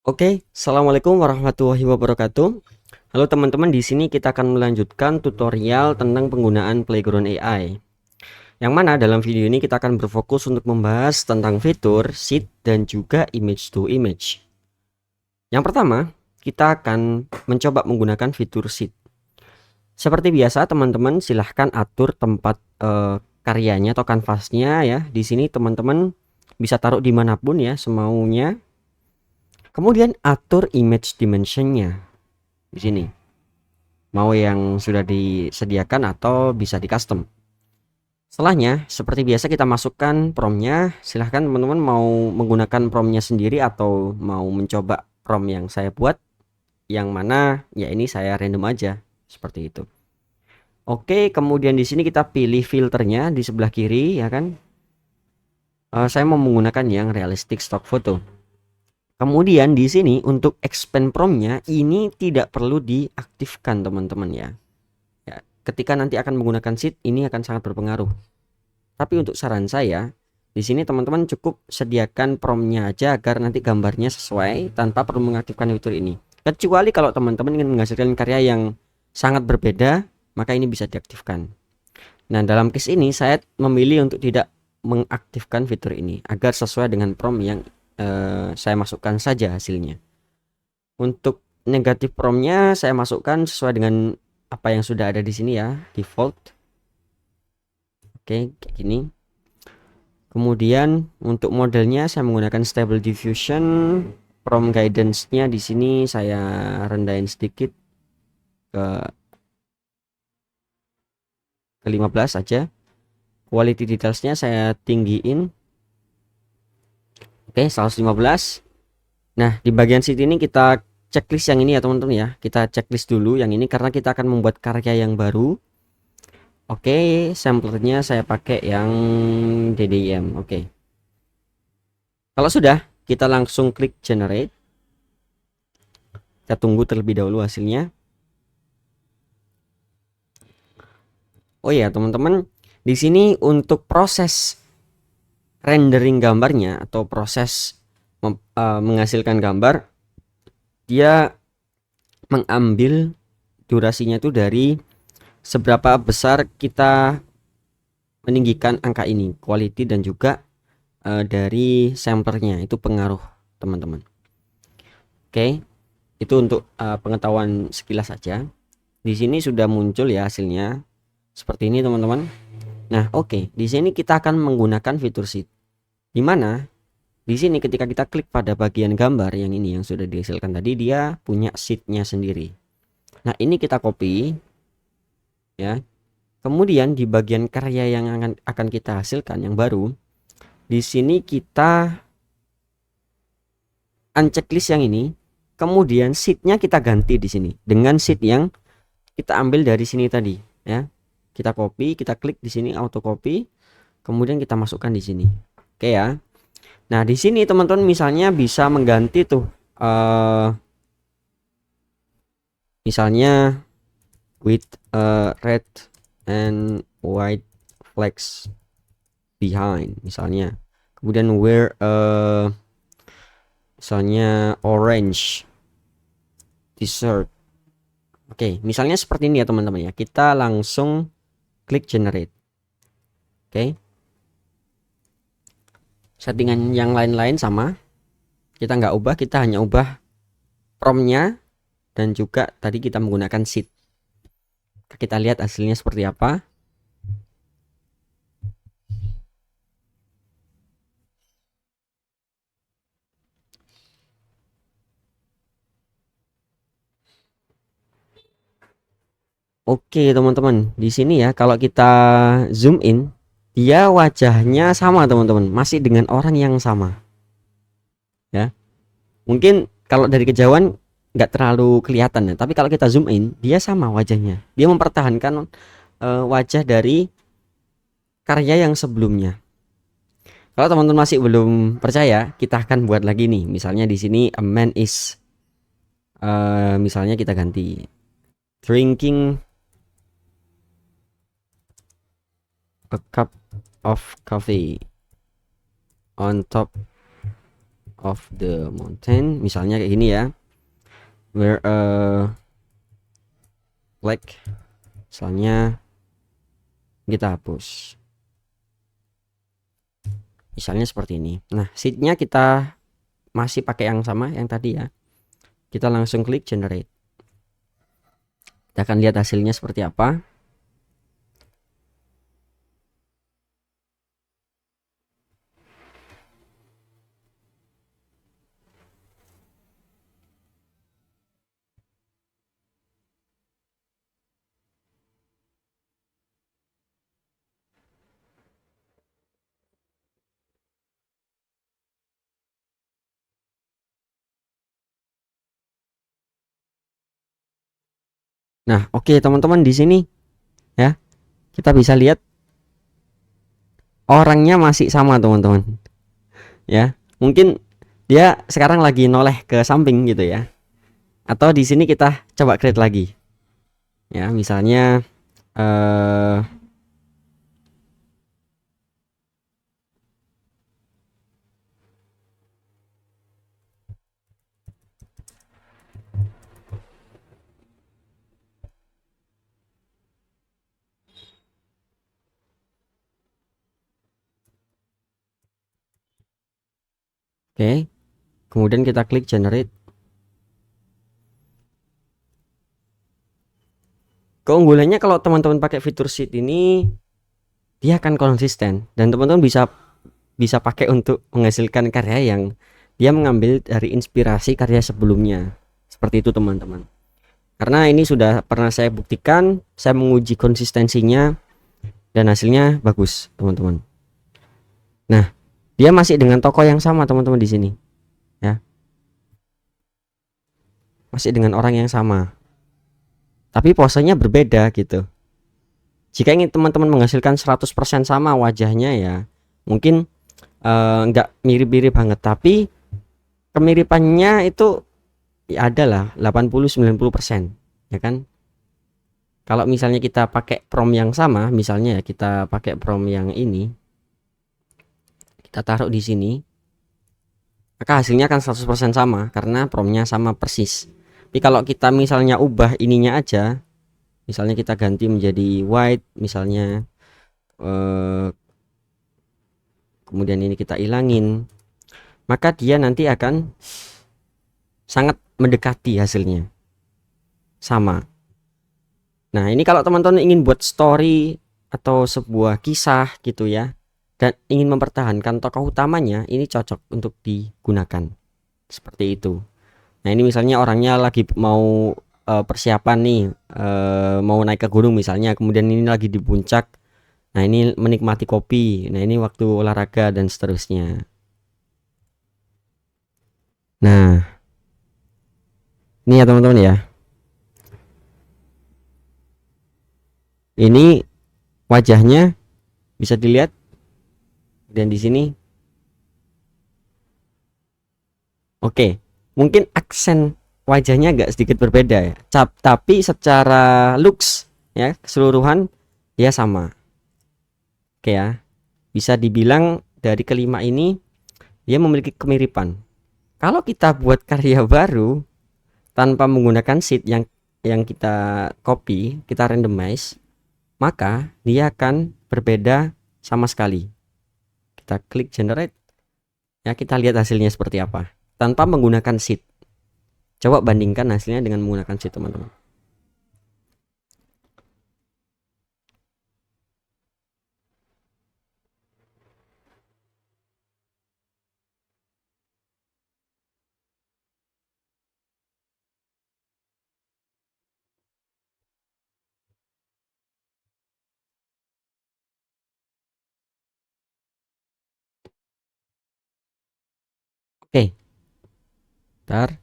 Oke, assalamualaikum warahmatullahi wabarakatuh. Halo teman-teman, di sini kita akan melanjutkan tutorial tentang penggunaan Playground AI. Yang mana dalam video ini kita akan berfokus untuk membahas tentang fitur seed dan juga image to image. Yang pertama, kita akan mencoba menggunakan fitur seed. Seperti biasa, teman-teman silahkan atur tempat karyanya atau kanvasnya ya. Di sini teman-teman bisa taruh dimanapun ya, semaunya. Kemudian atur image dimensionnya di sini. Mau yang sudah disediakan atau bisa di custom. Setelahnya, seperti biasa kita masukkan promnya. Silahkan teman-teman mau menggunakan promnya sendiri atau mau mencoba prom yang saya buat. Yang mana ya ini saya random aja seperti itu. Oke, kemudian di sini kita pilih filternya di sebelah kiri ya kan. Saya mau menggunakan yang realistic stock photo. Kemudian di sini untuk expand promnya ini tidak perlu diaktifkan teman-teman ya. Ya, ketika nanti akan menggunakan sheet ini akan sangat berpengaruh. Tapi untuk saran saya, di sini teman-teman cukup sediakan promnya aja agar nanti gambarnya sesuai tanpa perlu mengaktifkan fitur ini. Kecuali kalau teman-teman ingin menghasilkan karya yang sangat berbeda, maka ini bisa diaktifkan. Nah, dalam case ini saya memilih untuk tidak mengaktifkan fitur ini agar sesuai dengan prompt yang saya masukkan saja hasilnya. Untuk negatif promnya saya masukkan sesuai dengan apa yang sudah ada di sini ya, default. Oke, kayak gini. Kemudian untuk modelnya saya menggunakan Stable Diffusion. Prompt guidance-nya di sini saya rendahin sedikit ke 15 aja. Quality details-nya saya tinggiin. Oke, 115. Nah, di bagian sini ini kita checklist yang ini ya teman-teman ya. Kita checklist dulu yang ini karena kita akan membuat karya yang baru. Oke, samplernya saya pakai yang DDM. Oke. Kalau sudah, kita langsung klik generate. Kita tunggu terlebih dahulu hasilnya. Oh ya, teman-teman, di sini untuk proses rendering gambarnya atau proses menghasilkan gambar, dia mengambil durasinya itu dari seberapa besar kita meninggikan angka ini, quality dan juga dari samplernya itu pengaruh teman-teman. Oke, itu untuk pengetahuan sekilas saja. Di sini sudah muncul ya hasilnya seperti ini teman-teman. Nah, oke, di sini kita akan menggunakan fitur sheet. Di mana di sini ketika kita klik pada bagian gambar yang ini yang sudah dihasilkan tadi, dia punya sheetnya sendiri. Nah, ini kita copy ya. Kemudian di bagian karya yang akan kita hasilkan yang baru, di sini kita unchecklist yang ini, kemudian sheetnya kita ganti di sini dengan sheet yang kita ambil dari sini tadi ya. Kita copy, kita klik di sini auto copy, kemudian kita masukkan di sini. Oke ya. Nah, di sini teman-teman misalnya bisa mengganti tuh misalnya with red and white flags behind misalnya. Kemudian wear misalnya orange t-shirt. Oke, misalnya seperti ini ya teman-teman ya. Kita langsung klik generate. Oke. Settingan yang lain-lain sama. Kita nggak ubah, kita hanya ubah promptnya dan juga tadi kita menggunakan sheet. Kita lihat hasilnya seperti apa. Oke teman-teman, di sini ya kalau kita zoom in, dia wajahnya sama teman-teman, masih dengan orang yang sama. Ya, mungkin kalau dari kejauhan nggak terlalu kelihatan ya, tapi kalau kita zoom in, dia sama wajahnya. Dia mempertahankan wajah dari karya yang sebelumnya. Kalau teman-teman masih belum percaya, kita akan buat lagi nih. Misalnya di sini a man is, misalnya kita ganti drinking a cup of coffee on top of the mountain, misalnya kayak gini ya, where like, misalnya kita hapus, misalnya seperti ini. Nah, sheetnya kita masih pakai yang sama yang tadi ya, kita langsung klik generate. Kita akan lihat hasilnya seperti apa. Nah, oke teman-teman, di sini ya kita bisa lihat orangnya masih sama teman-teman ya. Mungkin dia sekarang lagi noleh ke samping gitu ya, atau di sini kita coba create lagi ya, misalnya eh oke, kemudian kita klik generate. Keunggulannya kalau teman-teman pakai fitur sheet ini, dia akan konsisten dan teman-teman bisa bisa pakai untuk menghasilkan karya yang dia mengambil dari inspirasi karya sebelumnya. Seperti itu teman-teman. Karena ini sudah pernah saya buktikan, saya menguji konsistensinya dan hasilnya bagus, teman-teman. Nah, dia masih dengan tokoh yang sama, teman-teman di sini. Ya, masih dengan orang yang sama. Tapi posenya berbeda gitu. Jika ingin teman-teman menghasilkan 100% sama wajahnya ya, mungkin nggak mirip-mirip banget, tapi kemiripannya itu ya ada lah 80-90%, ya kan? Kalau misalnya kita pakai prompt yang sama, misalnya ya kita pakai prompt yang ini, kita taruh di sini, maka hasilnya akan 100% sama karena promptnya sama persis. Tapi kalau kita misalnya ubah ininya aja, misalnya kita ganti menjadi white misalnya, kemudian ini kita ilangin, maka dia nanti akan sangat mendekati hasilnya sama. Nah, ini kalau teman-teman ingin buat story atau sebuah kisah gitu ya, dan ingin mempertahankan tokoh utamanya, ini cocok untuk digunakan seperti itu. Nah, ini misalnya orangnya lagi mau persiapan nih, mau naik ke gunung misalnya, kemudian ini lagi di puncak. Nah, ini menikmati kopi. Nah, ini waktu olahraga dan seterusnya. Nah, ini ya teman-teman ya. Ini wajahnya bisa dilihat dan di sini. Oke, mungkin aksen wajahnya agak sedikit berbeda ya. Tapi secara looks ya keseluruhan dia sama. Oke ya. Bisa dibilang dari kelima ini dia memiliki kemiripan. Kalau kita buat karya baru tanpa menggunakan sheet yang kita copy, kita randomize, maka dia akan berbeda sama sekali. Kita klik generate, ya kita lihat hasilnya seperti apa tanpa menggunakan sheet. Coba bandingkan hasilnya dengan menggunakan sheet, teman-teman. Oke, ntar